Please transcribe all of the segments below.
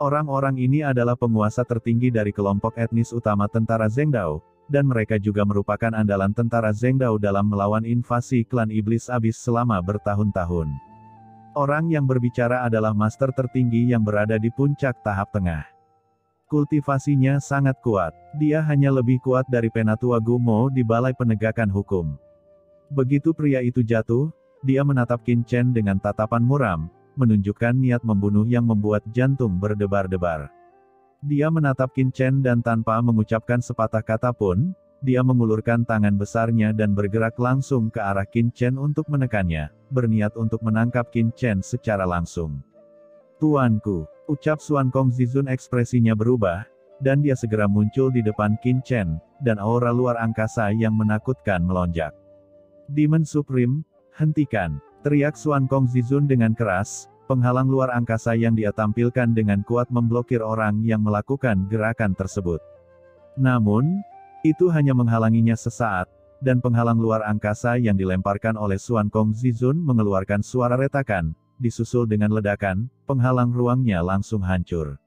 Orang-orang ini adalah penguasa tertinggi dari kelompok etnis utama tentara Zhengdao, dan mereka juga merupakan andalan tentara Zhengdao dalam melawan invasi klan iblis abis selama bertahun-tahun. Orang yang berbicara adalah master tertinggi yang berada di puncak tahap tengah. Kultivasinya sangat kuat, dia hanya lebih kuat dari Penatua Gumo di Balai Penegakan Hukum. Begitu pria itu jatuh, dia menatap Qin Chen dengan tatapan muram, menunjukkan niat membunuh yang membuat jantung berdebar-debar. Dia menatap Qin Chen dan tanpa mengucapkan sepatah kata pun, dia mengulurkan tangan besarnya dan bergerak langsung ke arah Qin Chen untuk menekannya, berniat untuk menangkap Qin Chen secara langsung. "Tuanku," ucap Xuan Kong Zizun, ekspresinya berubah, dan dia segera muncul di depan Qin Chen, dan aura luar angkasa yang menakutkan melonjak. "Demon Supreme, hentikan!" teriak Xuan Kong Zizun dengan keras. Penghalang luar angkasa yang dia tampilkan dengan kuat memblokir orang yang melakukan gerakan tersebut. Namun, itu hanya menghalanginya sesaat, dan penghalang luar angkasa yang dilemparkan oleh Xuan Kong Zizun mengeluarkan suara retakan, disusul dengan ledakan, penghalang ruangnya langsung hancur.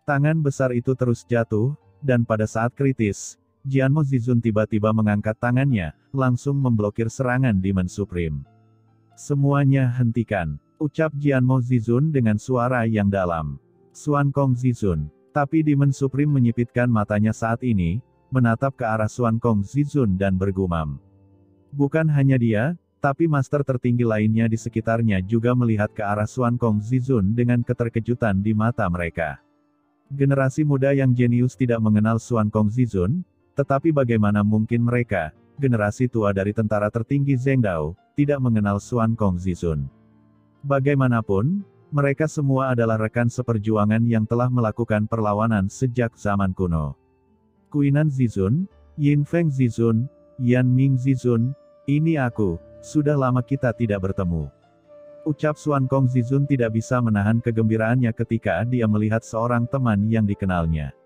Tangan besar itu terus jatuh, dan pada saat kritis, Jianmo Zizun tiba-tiba mengangkat tangannya, langsung memblokir serangan Demon Supreme. "Semuanya hentikan," ucap Jianmo Zizun dengan suara yang dalam. Xuan Kong Zizun. Tapi Demon Supreme menyipitkan matanya saat ini, menatap ke arah Xuan Kong Zizun dan bergumam. Bukan hanya dia, tapi master tertinggi lainnya di sekitarnya juga melihat ke arah Xuan Kong Zizun dengan keterkejutan di mata mereka. Generasi muda yang jenius tidak mengenal Xuan Kong Zizun, tetapi bagaimana mungkin mereka, generasi tua dari tentara tertinggi Zhengdao, tidak mengenal Xuan Kong Zizun. Bagaimanapun, mereka semua adalah rekan seperjuangan yang telah melakukan perlawanan sejak zaman kuno. Kuinan Zizun, Yin Feng Zizun, Yan Ming Zizun, ini aku, sudah lama kita tidak bertemu. Ucap Xuan Kong Zizun tidak bisa menahan kegembiraannya ketika dia melihat seorang teman yang dikenalnya.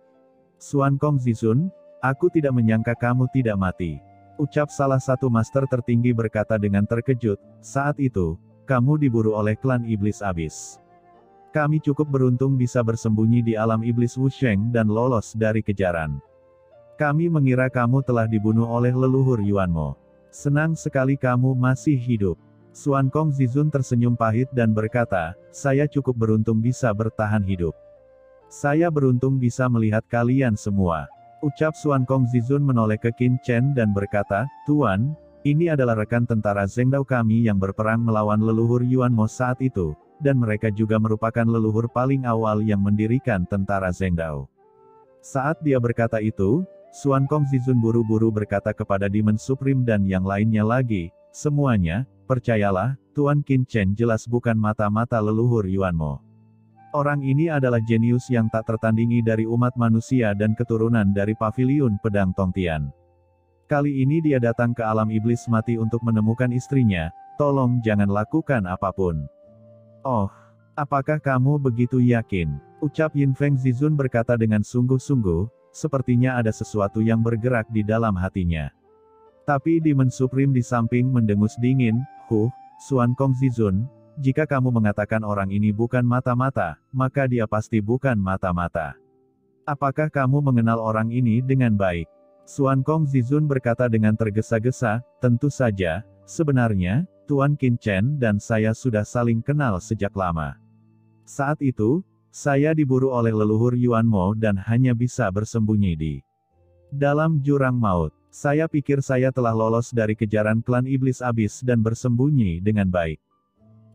"Xuan Kong Zizun, aku tidak menyangka kamu tidak mati," ucap salah satu master tertinggi berkata dengan terkejut. "Saat itu, kamu diburu oleh klan iblis abis. Kami cukup beruntung bisa bersembunyi di alam iblis Wusheng dan lolos dari kejaran. Kami mengira kamu telah dibunuh oleh leluhur Yuanmo. Senang sekali kamu masih hidup." Xuan Kong Zizun tersenyum pahit dan berkata, "Saya cukup beruntung bisa bertahan hidup. Saya beruntung bisa melihat kalian semua." Ucap Xuan Kong Zizun menoleh ke Qin Chen dan berkata, "Tuan, ini adalah rekan tentara Zhengdao kami yang berperang melawan leluhur Yuanmo saat itu, dan mereka juga merupakan leluhur paling awal yang mendirikan tentara Zhengdao." Saat dia berkata itu, Xuan Kong Zizun buru-buru berkata kepada Demon Supreme dan yang lainnya lagi, "Semuanya, percayalah, Tuan Qin Chen jelas bukan mata-mata leluhur Yuanmo. Orang ini adalah jenius yang tak tertandingi dari umat manusia dan keturunan dari Paviliun Pedang Tongtian. Kali ini dia datang ke alam iblis mati untuk menemukan istrinya, tolong jangan lakukan apapun." "Oh, apakah kamu begitu yakin?" ucap Yin Feng Zizun berkata dengan sungguh-sungguh, sepertinya ada sesuatu yang bergerak di dalam hatinya. Tapi Demon Supreme di samping mendengus dingin, Xuan Kong Zizun, jika kamu mengatakan orang ini bukan mata-mata, maka dia pasti bukan mata-mata. Apakah kamu mengenal orang ini dengan baik?" Xuan Kong Zizun berkata dengan tergesa-gesa, "Tentu saja, sebenarnya, Tuan Qin Chen dan saya sudah saling kenal sejak lama. Saat itu, saya diburu oleh leluhur Yuanmo dan hanya bisa bersembunyi di dalam jurang maut. Saya pikir saya telah lolos dari kejaran klan iblis abis dan bersembunyi dengan baik.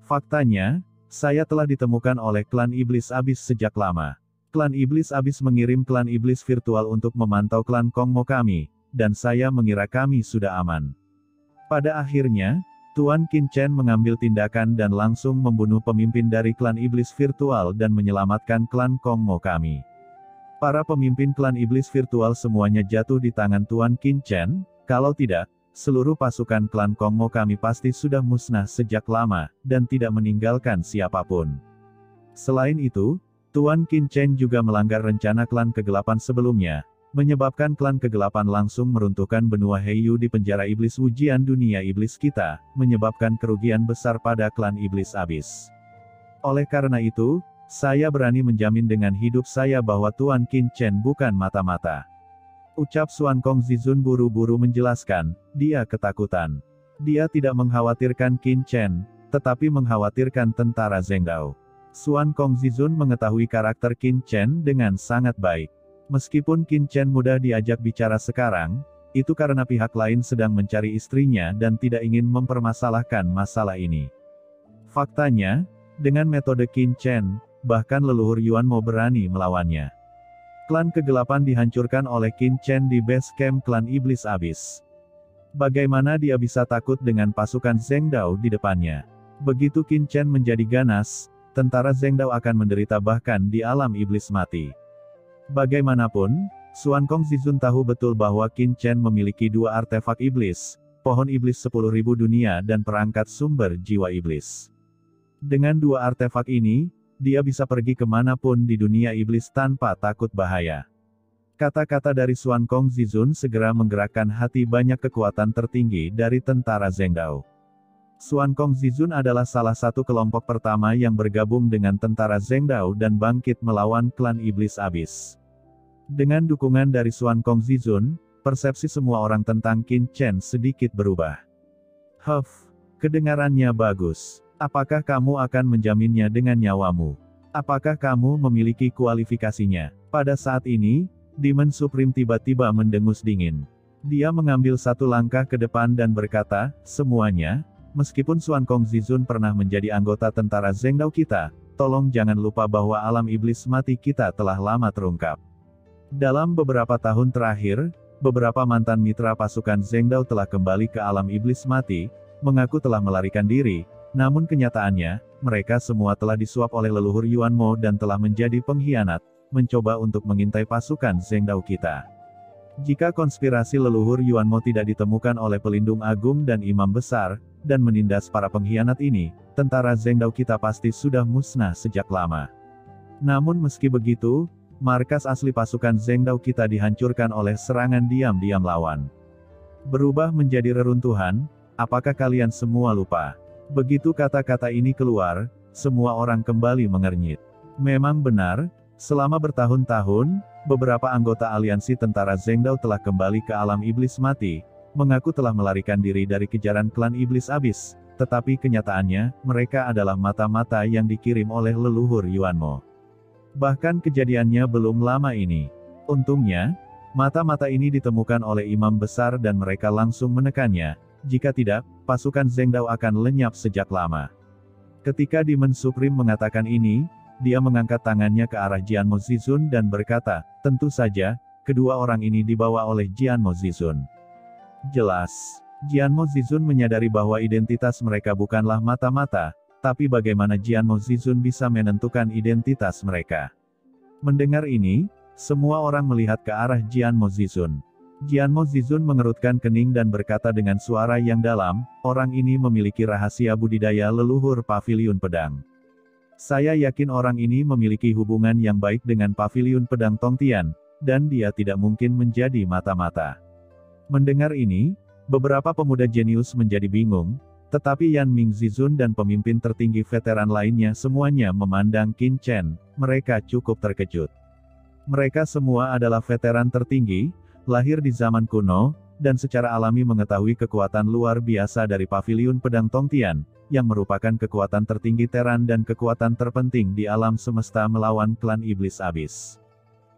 Faktanya, saya telah ditemukan oleh klan iblis abis sejak lama. Klan iblis abis mengirim klan iblis virtual untuk memantau klan Kongmo kami, dan saya mengira kami sudah aman. Pada akhirnya, Tuan Qin Chen mengambil tindakan dan langsung membunuh pemimpin dari klan iblis virtual dan menyelamatkan klan Kongmo kami. Para pemimpin klan iblis virtual semuanya jatuh di tangan Tuan Qin Chen, kalau tidak, seluruh pasukan klan Kongmo kami pasti sudah musnah sejak lama, dan tidak meninggalkan siapapun. Selain itu, Tuan Qin Chen juga melanggar rencana klan kegelapan sebelumnya, menyebabkan klan kegelapan langsung meruntuhkan benua Heiyu di penjara iblis ujian dunia iblis kita, menyebabkan kerugian besar pada klan iblis abis. Oleh karena itu, Saya berani menjamin dengan hidup saya bahwa Tuan Qin Chen bukan mata-mata. Ucap Xuan Kong Zizun buru-buru menjelaskan, dia ketakutan. Dia tidak mengkhawatirkan Qin Chen, tetapi mengkhawatirkan tentara Zhengdao. Xuan Kong Zizun mengetahui karakter Qin Chen dengan sangat baik. Meskipun Qin Chen mudah diajak bicara sekarang, itu karena pihak lain sedang mencari istrinya dan tidak ingin mempermasalahkan masalah ini. Faktanya, dengan metode Qin Chen, bahkan leluhur Yuan Mo berani melawannya. Klan kegelapan dihancurkan oleh Qin Chen di base camp klan iblis abis. Bagaimana dia bisa takut dengan pasukan Zhengdao di depannya? Begitu Qin Chen menjadi ganas, tentara Zhengdao akan menderita bahkan di alam iblis mati. Bagaimanapun, Xuan Kong Zizun tahu betul bahwa Qin Chen memiliki 2 artefak iblis, pohon iblis 10.000 dunia dan perangkat sumber jiwa iblis. Dengan 2 artefak ini, dia bisa pergi kemanapun di dunia iblis tanpa takut bahaya. Kata-kata dari Xuan Kong Zizun segera menggerakkan hati banyak kekuatan tertinggi dari tentara Zhengdao. Xuan Kong Zizun adalah salah satu kelompok pertama yang bergabung dengan tentara Zhengdao dan bangkit melawan klan iblis abis. Dengan dukungan dari Xuan Kong Zizun, persepsi semua orang tentang Qin Chen sedikit berubah. Kedengarannya bagus. Apakah kamu akan menjaminnya dengan nyawamu? Apakah kamu memiliki kualifikasinya? Pada saat ini, Demon Supreme tiba-tiba mendengus dingin. Dia mengambil satu langkah ke depan dan berkata, semuanya, meskipun Xuan Kong Zizun pernah menjadi anggota tentara Zhengdao kita, tolong jangan lupa bahwa alam iblis mati kita telah lama terungkap. Dalam beberapa tahun terakhir, beberapa mantan mitra pasukan Zhengdao telah kembali ke alam iblis mati, mengaku telah melarikan diri, namun kenyataannya, mereka semua telah disuap oleh leluhur Yuan Mo dan telah menjadi pengkhianat, mencoba untuk mengintai pasukan Zhengdao kita. Jika konspirasi leluhur Yuan Mo tidak ditemukan oleh pelindung agung dan imam besar, dan menindas para pengkhianat ini, tentara Zhengdao kita pasti sudah musnah sejak lama. Namun meski begitu, markas asli pasukan Zhengdao kita dihancurkan oleh serangan diam-diam lawan. Berubah menjadi reruntuhan, apakah kalian semua lupa? Begitu kata-kata ini keluar, semua orang kembali mengernyit. Memang benar, selama bertahun-tahun, beberapa anggota aliansi tentara Zhengdao telah kembali ke alam iblis mati, mengaku telah melarikan diri dari kejaran klan iblis abis, tetapi kenyataannya, mereka adalah mata-mata yang dikirim oleh leluhur Yuan Mo. Bahkan kejadiannya belum lama ini. Untungnya, mata-mata ini ditemukan oleh imam besar dan mereka langsung menekannya. Jika tidak, pasukan Zhengdao akan lenyap sejak lama. Ketika Demon Supreme mengatakan ini, dia mengangkat tangannya ke arah Jianmo Zizun dan berkata, tentu saja, kedua orang ini dibawa oleh Jianmo Zizun. Jelas, Jianmo Zizun menyadari bahwa identitas mereka bukanlah mata-mata, tapi bagaimana Jianmo Zizun bisa menentukan identitas mereka. Mendengar ini, semua orang melihat ke arah Jianmo Zizun. Jianmo Zizun mengerutkan kening dan berkata dengan suara yang dalam, orang ini memiliki rahasia budidaya leluhur Paviliun Pedang. Saya yakin orang ini memiliki hubungan yang baik dengan Paviliun Pedang Tongtian, dan dia tidak mungkin menjadi mata-mata. Mendengar ini, beberapa pemuda jenius menjadi bingung, tetapi Yan Ming Zizun dan pemimpin tertinggi veteran lainnya semuanya memandang Qin Chen, mereka cukup terkejut. Mereka semua adalah veteran tertinggi, lahir di zaman kuno, dan secara alami mengetahui kekuatan luar biasa dari Paviliun Pedang Tongtian, yang merupakan kekuatan tertinggi Teran dan kekuatan terpenting di alam semesta melawan klan iblis abis.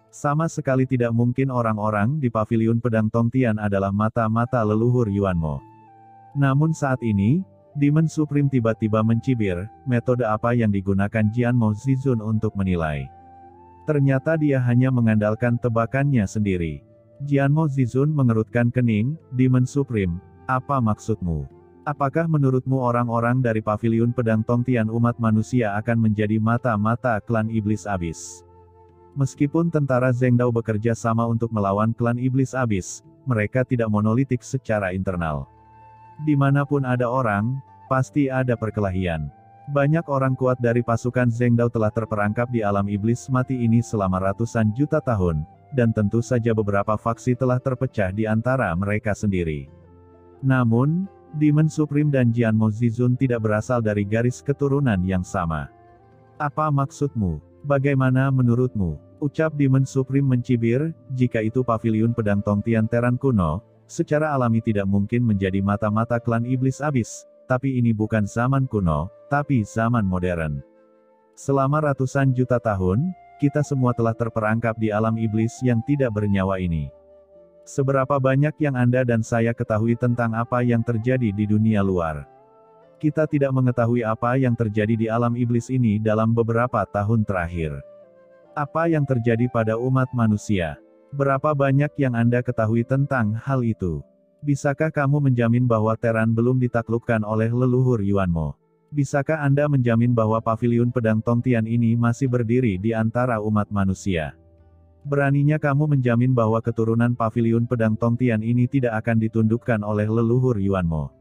Sama sekali tidak mungkin orang-orang di Paviliun Pedang Tongtian adalah mata-mata leluhur Yuan Mo. Namun saat ini, Demon Supreme tiba-tiba mencibir, metode apa yang digunakan Jianmo Zizun untuk menilai. Ternyata dia hanya mengandalkan tebakannya sendiri. Jianmo Zizun mengerutkan kening, Demon Supreme, apa maksudmu? Apakah menurutmu orang-orang dari Paviliun Pedang Tongtian umat manusia akan menjadi mata-mata klan iblis abis? Meskipun tentara Zhengdao bekerja sama untuk melawan klan iblis abis, mereka tidak monolitik secara internal. Dimanapun ada orang, pasti ada perkelahian. Banyak orang kuat dari pasukan Zhengdao telah terperangkap di alam iblis mati ini selama ratusan juta tahun, dan tentu saja beberapa faksi telah terpecah di antara mereka sendiri. Namun, Demon Supreme dan Jianmo Zizun tidak berasal dari garis keturunan yang sama. Apa maksudmu? Bagaimana menurutmu? Ucap Demon Supreme mencibir, jika itu paviliun pedang Tongtian Teran kuno, secara alami tidak mungkin menjadi mata-mata klan iblis abis, tapi ini bukan zaman kuno, tapi zaman modern. Selama ratusan juta tahun, kita semua telah terperangkap di alam iblis yang tidak bernyawa ini. Seberapa banyak yang Anda dan saya ketahui tentang apa yang terjadi di dunia luar? Kita tidak mengetahui apa yang terjadi di alam iblis ini dalam beberapa tahun terakhir. Apa yang terjadi pada umat manusia? Berapa banyak yang Anda ketahui tentang hal itu? Bisakah kamu menjamin bahwa Teran belum ditaklukkan oleh leluhur Yuanmo? Bisakah Anda menjamin bahwa paviliun pedang Tongtian ini masih berdiri di antara umat manusia? Beraninya kamu menjamin bahwa keturunan paviliun pedang Tongtian ini tidak akan ditundukkan oleh leluhur Yuanmo?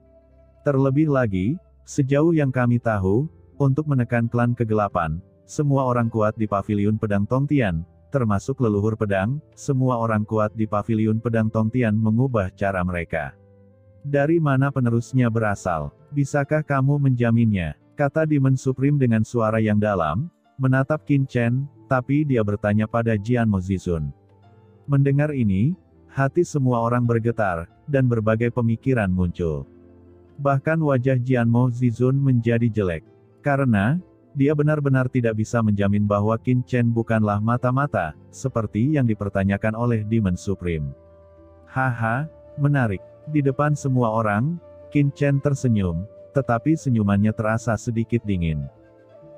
Terlebih lagi, sejauh yang kami tahu, untuk menekan klan kegelapan, semua orang kuat di paviliun pedang Tongtian, termasuk leluhur pedang, semua orang kuat di paviliun pedang Tongtian mengubah cara mereka. Dari mana penerusnya berasal? Bisakah kamu menjaminnya? Kata Demon Supreme dengan suara yang dalam, menatap Qin Chen, tapi dia bertanya pada Jianmo Zizun. Mendengar ini, hati semua orang bergetar, dan berbagai pemikiran muncul. Bahkan wajah Jianmo Zizun menjadi jelek. Karena, dia benar-benar tidak bisa menjamin bahwa Qin Chen bukanlah mata-mata, seperti yang dipertanyakan oleh Demon Supreme. Haha, menarik. Di depan semua orang, Qin Chen tersenyum, tetapi senyumannya terasa sedikit dingin.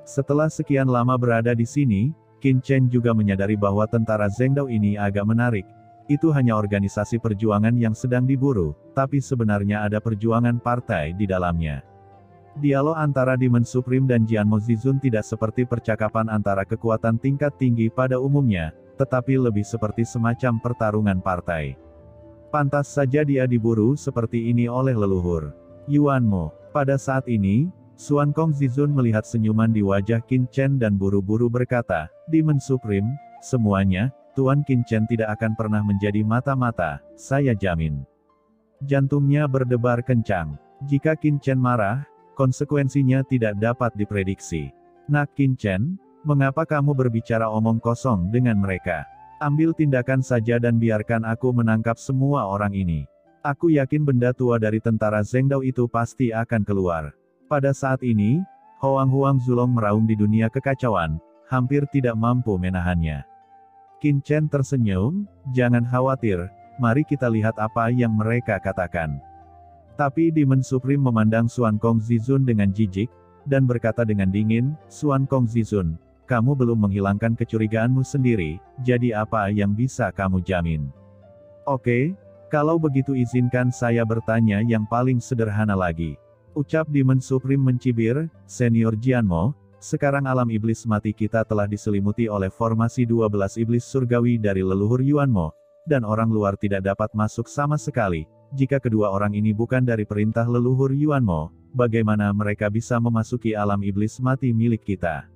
Setelah sekian lama berada di sini, Qin Chen juga menyadari bahwa tentara Zhengdao ini agak menarik. Itu hanya organisasi perjuangan yang sedang diburu, tapi sebenarnya ada perjuangan partai di dalamnya. Dialog antara Demon Supreme dan Jianmo Zizun tidak seperti percakapan antara kekuatan tingkat tinggi pada umumnya, tetapi lebih seperti semacam pertarungan partai. Pantas saja dia diburu seperti ini oleh leluhur Yuanmo. Pada saat ini, Xuan Kong Zizun melihat senyuman di wajah Qin Chen dan buru-buru berkata, Demon Supreme, semuanya, Tuan Qin Chen tidak akan pernah menjadi mata-mata, saya jamin. Jantungnya berdebar kencang. Jika Qin Chen marah, konsekuensinya tidak dapat diprediksi. Nak Qin Chen, mengapa kamu berbicara omong kosong dengan mereka? Ambil tindakan saja dan biarkan aku menangkap semua orang ini. Aku yakin benda tua dari tentara Zhengdao itu pasti akan keluar. Pada saat ini, Hoang Zulong meraung di dunia kekacauan, hampir tidak mampu menahannya. Qin Chen tersenyum, jangan khawatir, mari kita lihat apa yang mereka katakan. Tapi Demon Supreme memandang Xuan Kong Zizun dengan jijik, dan berkata dengan dingin, Xuan Kong Zizun, kamu belum menghilangkan kecurigaanmu sendiri, jadi apa yang bisa kamu jamin? Oke, kalau begitu izinkan saya bertanya yang paling sederhana lagi. Ucap Demon Supreme mencibir, Senior Jianmo, sekarang alam iblis mati kita telah diselimuti oleh formasi 12 iblis surgawi dari leluhur Yuanmo, dan orang luar tidak dapat masuk sama sekali. Jika kedua orang ini bukan dari perintah leluhur Yuanmo, bagaimana mereka bisa memasuki alam iblis mati milik kita?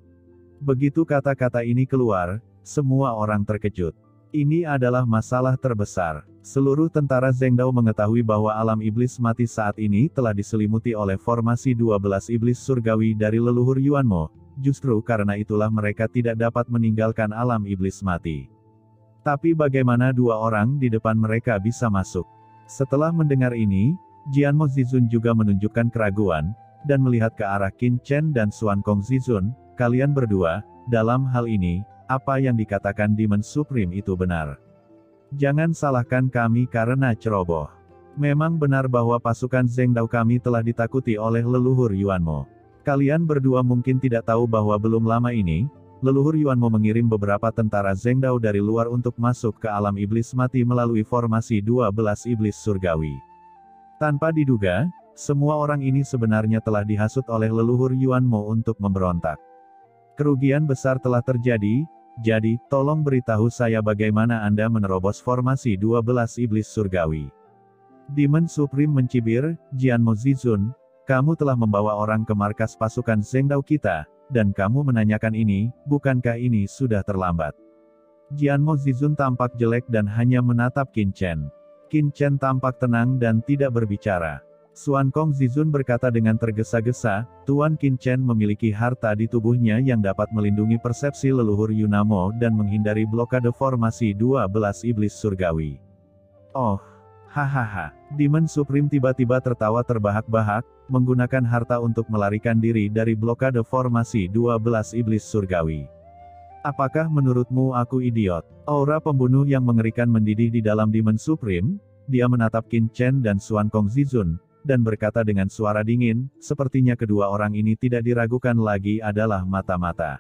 Begitu kata-kata ini keluar, semua orang terkejut. Ini adalah masalah terbesar. Seluruh tentara Zhengdao mengetahui bahwa alam iblis mati saat ini telah diselimuti oleh formasi 12 iblis surgawi dari leluhur Yuanmo, justru karena itulah mereka tidak dapat meninggalkan alam iblis mati. Tapi bagaimana dua orang di depan mereka bisa masuk? Setelah mendengar ini, Jianmo Zizun juga menunjukkan keraguan, dan melihat ke arah Qin Chen dan Xuan Kong Zizun, kalian berdua, dalam hal ini, apa yang dikatakan Demon Supreme itu benar. Jangan salahkan kami karena ceroboh. Memang benar bahwa pasukan Zhengdao kami telah ditakuti oleh leluhur Yuanmo. Kalian berdua mungkin tidak tahu bahwa belum lama ini, leluhur Yuanmo mengirim beberapa tentara Zhengdao dari luar untuk masuk ke alam iblis mati melalui formasi 12 iblis surgawi. Tanpa diduga, semua orang ini sebenarnya telah dihasut oleh leluhur Yuanmo untuk memberontak. Kerugian besar telah terjadi, jadi, tolong beritahu saya bagaimana Anda menerobos formasi 12 iblis surgawi. Demon Supreme mencibir, Jianmo Zizun, kamu telah membawa orang ke markas pasukan Zhengdao kita, dan kamu menanyakan ini, bukankah ini sudah terlambat? Jianmo Zizun tampak jelek dan hanya menatap Qin Chen. Qin Chen tampak tenang dan tidak berbicara. Xuan Kong Zizun berkata dengan tergesa-gesa, Tuan Qin Chen memiliki harta di tubuhnya yang dapat melindungi persepsi leluhur Yunamo dan menghindari blokade formasi 12 iblis surgawi. Oh, hahaha. Demon Supreme tiba-tiba tertawa terbahak-bahak, menggunakan harta untuk melarikan diri dari blokade formasi 12 iblis surgawi. Apakah menurutmu aku idiot? Aura pembunuh yang mengerikan mendidih di dalam Demon Supreme. Dia menatap Qin Chen dan Xuan Kong Zizun, dan berkata dengan suara dingin, sepertinya kedua orang ini tidak diragukan lagi adalah mata-mata.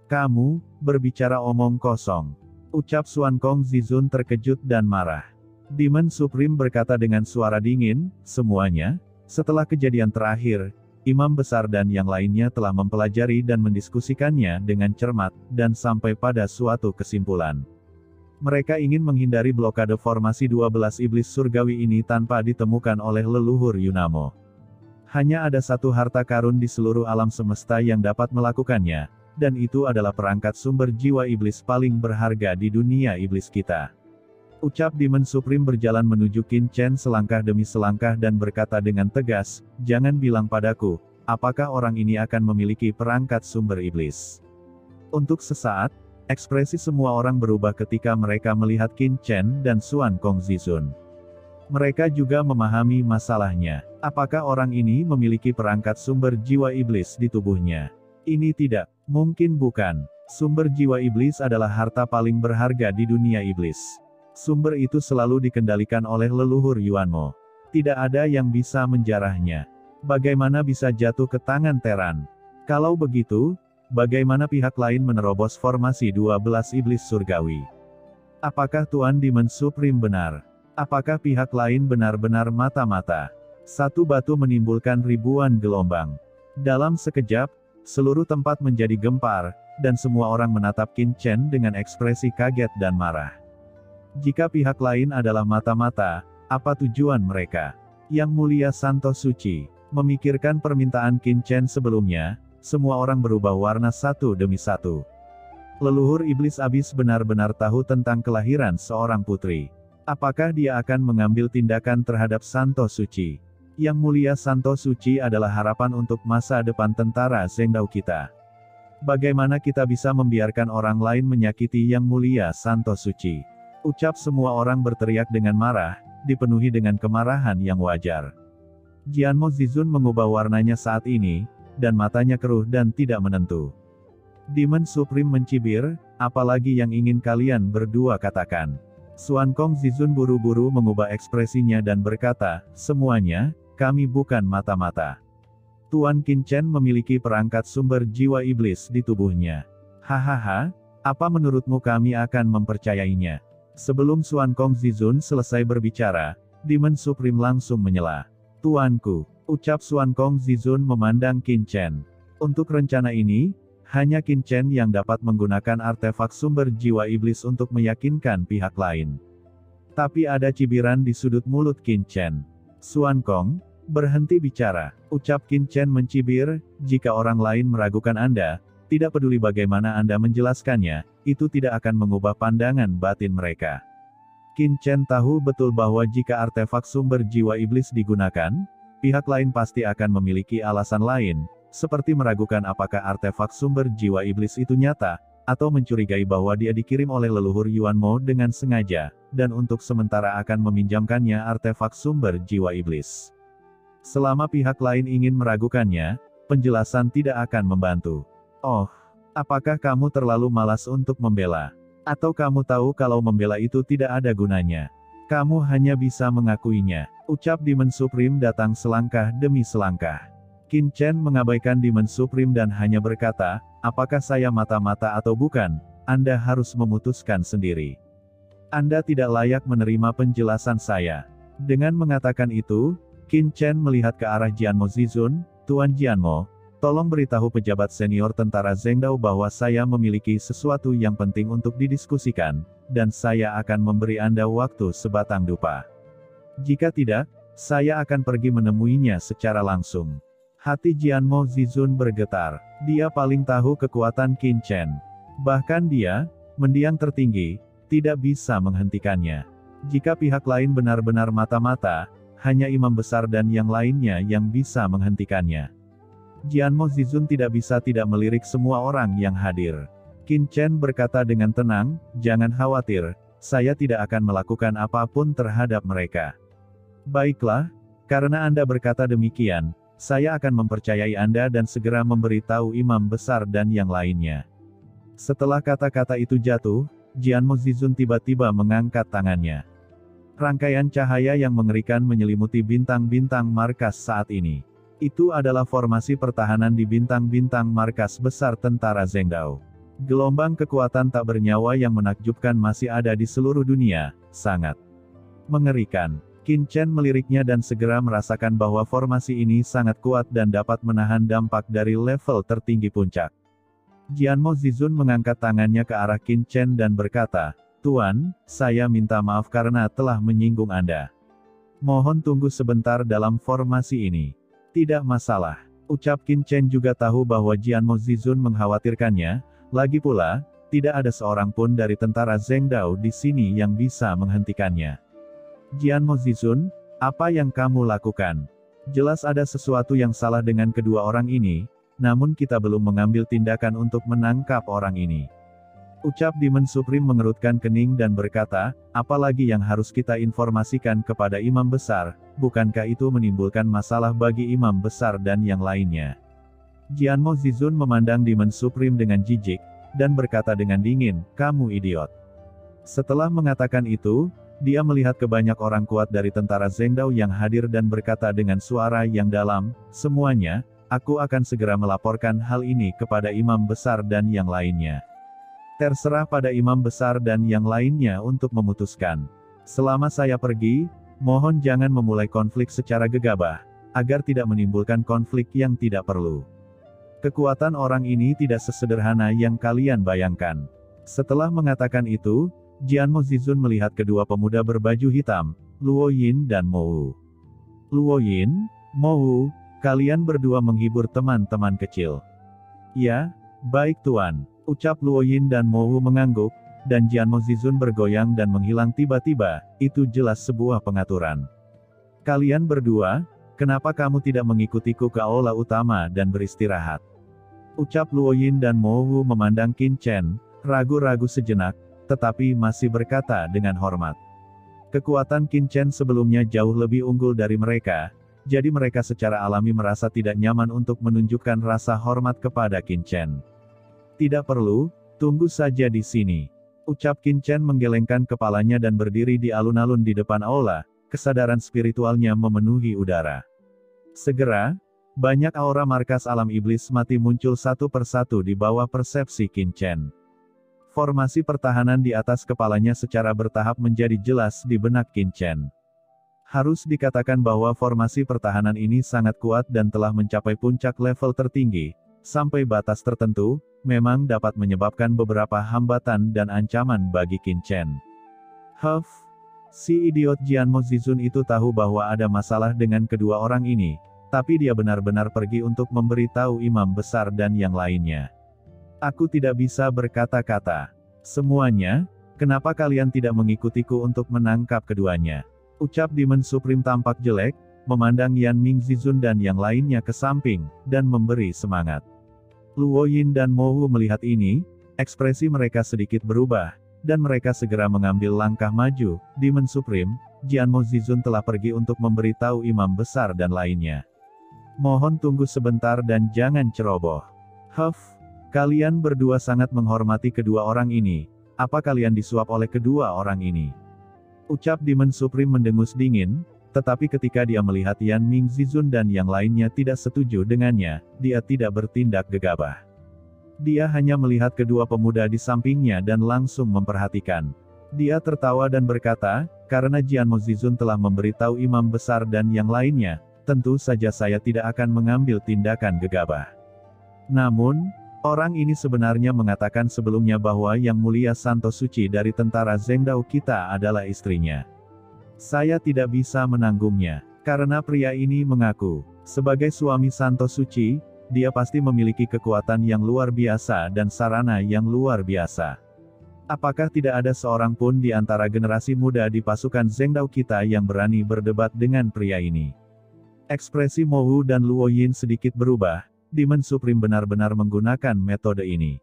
Kamu, berbicara omong kosong. Ucap Xuan Kong Zizun terkejut dan marah. Demon Supreme berkata dengan suara dingin, semuanya, setelah kejadian terakhir, imam besar dan yang lainnya telah mempelajari dan mendiskusikannya dengan cermat, dan sampai pada suatu kesimpulan. Mereka ingin menghindari blokade formasi 12 iblis surgawi ini tanpa ditemukan oleh leluhur Yunamo. Hanya ada satu harta karun di seluruh alam semesta yang dapat melakukannya, dan itu adalah perangkat sumber jiwa iblis paling berharga di dunia iblis kita. Ucap Demon Supreme berjalan menuju Qin Chen selangkah demi selangkah dan berkata dengan tegas, jangan bilang padaku, apakah orang ini akan memiliki perangkat sumber iblis. Untuk sesaat, ekspresi semua orang berubah ketika mereka melihat Qin Chen dan Xuan Kong Zizun. Mereka juga memahami masalahnya. Apakah orang ini memiliki perangkat sumber jiwa iblis di tubuhnya? Ini tidak mungkin bukan. Sumber jiwa iblis adalah harta paling berharga di dunia iblis. Sumber itu selalu dikendalikan oleh leluhur Yuanmo. Tidak ada yang bisa menjarahnya. Bagaimana bisa jatuh ke tangan Teran? Kalau begitu, bagaimana pihak lain menerobos formasi 12 iblis surgawi? Apakah Tuan Demon Supreme benar? Apakah pihak lain benar-benar mata-mata? Satu batu menimbulkan ribuan gelombang. Dalam sekejap, seluruh tempat menjadi gempar, dan semua orang menatap Qin Chen dengan ekspresi kaget dan marah. Jika pihak lain adalah mata-mata, apa tujuan mereka? Yang Mulia Santo Suci, memikirkan permintaan Qin Chen sebelumnya, semua orang berubah warna satu demi satu. Leluhur iblis abis benar-benar tahu tentang kelahiran seorang putri. Apakah dia akan mengambil tindakan terhadap Santo Suci? Yang Mulia Santo Suci adalah harapan untuk masa depan tentara Zhengdao kita. Bagaimana kita bisa membiarkan orang lain menyakiti Yang Mulia Santo Suci? Ucap semua orang berteriak dengan marah, dipenuhi dengan kemarahan yang wajar. Jianmo Zizun mengubah warnanya saat ini, dan matanya keruh dan tidak menentu. Demon Supreme mencibir, apalagi yang ingin kalian berdua katakan? Xuan Kong Zizun buru-buru mengubah ekspresinya dan berkata, semuanya, kami bukan mata-mata. Tuan Qin Chen memiliki perangkat sumber jiwa iblis di tubuhnya. Hahaha, apa menurutmu kami akan mempercayainya? Sebelum Xuan Kong Zizun selesai berbicara, Demon Supreme langsung menyela. Tuanku, ucap Xuan Kong Zizun memandang Qin Chen. Untuk rencana ini, hanya Qin Chen yang dapat menggunakan artefak sumber jiwa iblis untuk meyakinkan pihak lain. Tapi ada cibiran di sudut mulut Qin Chen. Xuan Kong, berhenti bicara. Ucap Qin Chen mencibir, jika orang lain meragukan Anda, tidak peduli bagaimana Anda menjelaskannya, itu tidak akan mengubah pandangan batin mereka. Qin Chen tahu betul bahwa jika artefak sumber jiwa iblis digunakan, pihak lain pasti akan memiliki alasan lain, seperti meragukan apakah artefak sumber jiwa iblis itu nyata, atau mencurigai bahwa dia dikirim oleh leluhur Yuanmo dengan sengaja, dan untuk sementara akan meminjamkannya artefak sumber jiwa iblis. Selama pihak lain ingin meragukannya, penjelasan tidak akan membantu. Oh, apakah kamu terlalu malas untuk membela? Atau kamu tahu kalau membela itu tidak ada gunanya? Kamu hanya bisa mengakuinya. Ucap Demon Supreme datang selangkah demi selangkah. Qin Chen mengabaikan Demon Supreme dan hanya berkata, apakah saya mata-mata atau bukan? Anda harus memutuskan sendiri. Anda tidak layak menerima penjelasan saya. Dengan mengatakan itu, Qin Chen melihat ke arah Jianmo Zizun, Tuan Jianmo, tolong beritahu pejabat senior tentara Zhengdao bahwa saya memiliki sesuatu yang penting untuk didiskusikan, dan saya akan memberi Anda waktu sebatang dupa. Jika tidak, saya akan pergi menemuinya secara langsung. Hati Jianmo Zizun bergetar. Dia paling tahu kekuatan Qin Chen. Bahkan dia, mendiang tertinggi, tidak bisa menghentikannya. Jika pihak lain benar-benar mata-mata, hanya imam besar dan yang lainnya yang bisa menghentikannya. Jianmo Zizun tidak bisa tidak melirik semua orang yang hadir. Qin Chen berkata dengan tenang, "Jangan khawatir, saya tidak akan melakukan apapun terhadap mereka." "Baiklah, karena Anda berkata demikian, saya akan mempercayai Anda dan segera memberitahu imam besar dan yang lainnya." Setelah kata-kata itu jatuh, Jianmo Zizun tiba-tiba mengangkat tangannya. Rangkaian cahaya yang mengerikan menyelimuti bintang-bintang markas saat ini. Itu adalah formasi pertahanan di bintang-bintang markas besar tentara Zhengdao. Gelombang kekuatan tak bernyawa yang menakjubkan masih ada di seluruh dunia, sangat mengerikan. Qin Chen meliriknya dan segera merasakan bahwa formasi ini sangat kuat dan dapat menahan dampak dari level tertinggi puncak. Jianmo Zizun mengangkat tangannya ke arah Qin Chen dan berkata, "Tuan, saya minta maaf karena telah menyinggung Anda. Mohon tunggu sebentar dalam formasi ini." "Tidak masalah," ucap Qin Chen juga tahu bahwa Jianmo Zizun mengkhawatirkannya, lagi pula, tidak ada seorang pun dari tentara Zhengdao di sini yang bisa menghentikannya. "Jianmo Zizun, apa yang kamu lakukan? Jelas ada sesuatu yang salah dengan kedua orang ini, namun kita belum mengambil tindakan untuk menangkap orang ini." Ucap Demon Supreme mengerutkan kening dan berkata, "Apalagi yang harus kita informasikan kepada imam besar, bukankah itu menimbulkan masalah bagi imam besar dan yang lainnya?" Jianmo Zizun memandang Demon Supreme dengan jijik, dan berkata dengan dingin, "Kamu idiot." Setelah mengatakan itu, dia melihat ke banyak orang kuat dari tentara Zhengdao yang hadir dan berkata dengan suara yang dalam, "Semuanya, aku akan segera melaporkan hal ini kepada imam besar dan yang lainnya. Terserah pada imam besar dan yang lainnya untuk memutuskan. Selama saya pergi, mohon jangan memulai konflik secara gegabah, agar tidak menimbulkan konflik yang tidak perlu." Kekuatan orang ini tidak sesederhana yang kalian bayangkan. Setelah mengatakan itu, Jianmo Zizun melihat kedua pemuda berbaju hitam, Luo Yin dan Mo Wu. "Luo Yin, Mo Wu, kalian berdua menghibur teman-teman kecil." "Ya, baik Tuan," ucap Luo Yin dan Mo Wu mengangguk, dan Jianmo Zizun bergoyang dan menghilang tiba-tiba, itu jelas sebuah pengaturan. "Kalian berdua, kenapa kamu tidak mengikutiku ke aula utama dan beristirahat?" Ucap Luo Yin dan Mo Wu memandang Qin Chen, ragu-ragu sejenak, tetapi masih berkata dengan hormat. Kekuatan Qin Chen sebelumnya jauh lebih unggul dari mereka, jadi mereka secara alami merasa tidak nyaman untuk menunjukkan rasa hormat kepada Qin Chen. "Tidak perlu, tunggu saja di sini," ucap Qin Chen menggelengkan kepalanya dan berdiri di alun-alun di depan aula, kesadaran spiritualnya memenuhi udara. Segera, banyak aura markas alam iblis mati muncul satu persatu di bawah persepsi Qin Chen. Formasi pertahanan di atas kepalanya secara bertahap menjadi jelas di benak Qin Chen. Harus dikatakan bahwa formasi pertahanan ini sangat kuat dan telah mencapai puncak level tertinggi, sampai batas tertentu, memang dapat menyebabkan beberapa hambatan dan ancaman bagi Qin Chen. Si idiot Jianmo Zizun itu tahu bahwa ada masalah dengan kedua orang ini, tapi dia benar-benar pergi untuk memberitahu imam besar dan yang lainnya. "Aku tidak bisa berkata-kata. Semuanya, kenapa kalian tidak mengikutiku untuk menangkap keduanya?" Ucap Demon Supreme tampak jelek, memandang Yan Ming Zizun dan yang lainnya ke samping, dan memberi semangat. Luo Yin dan Mo Wu melihat ini, ekspresi mereka sedikit berubah, dan mereka segera mengambil langkah maju. Demon Supreme, Jianmo Zizun telah pergi untuk memberitahu imam besar dan lainnya. Mohon tunggu sebentar dan jangan ceroboh. Kalian berdua sangat menghormati kedua orang ini. Apa kalian disuap oleh kedua orang ini? Ucap Demon Supreme mendengus dingin, tetapi ketika dia melihat Yan Ming Zizun dan yang lainnya tidak setuju dengannya, dia tidak bertindak gegabah. Dia hanya melihat kedua pemuda di sampingnya dan langsung memperhatikan. Dia tertawa dan berkata, "Karena Jianmo Zizun telah memberitahu imam besar dan yang lainnya, tentu saja saya tidak akan mengambil tindakan gegabah. Namun, orang ini sebenarnya mengatakan sebelumnya bahwa Yang Mulia Santo Suci dari tentara Zhengdao kita adalah istrinya. Saya tidak bisa menanggungnya, karena pria ini mengaku, sebagai suami Santo Suci, dia pasti memiliki kekuatan yang luar biasa dan sarana yang luar biasa. Apakah tidak ada seorang pun di antara generasi muda di pasukan Zhengdao kita yang berani berdebat dengan pria ini? Ekspresi Mo Wu dan Luo Yin sedikit berubah. Demon Supreme benar-benar menggunakan metode ini.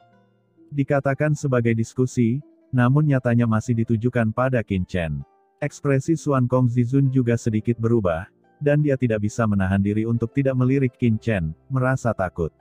Dikatakan sebagai diskusi, namun nyatanya masih ditujukan pada Qin Chen. Ekspresi Xuan Kong Zizun juga sedikit berubah, dan dia tidak bisa menahan diri untuk tidak melirik Qin Chen, merasa takut.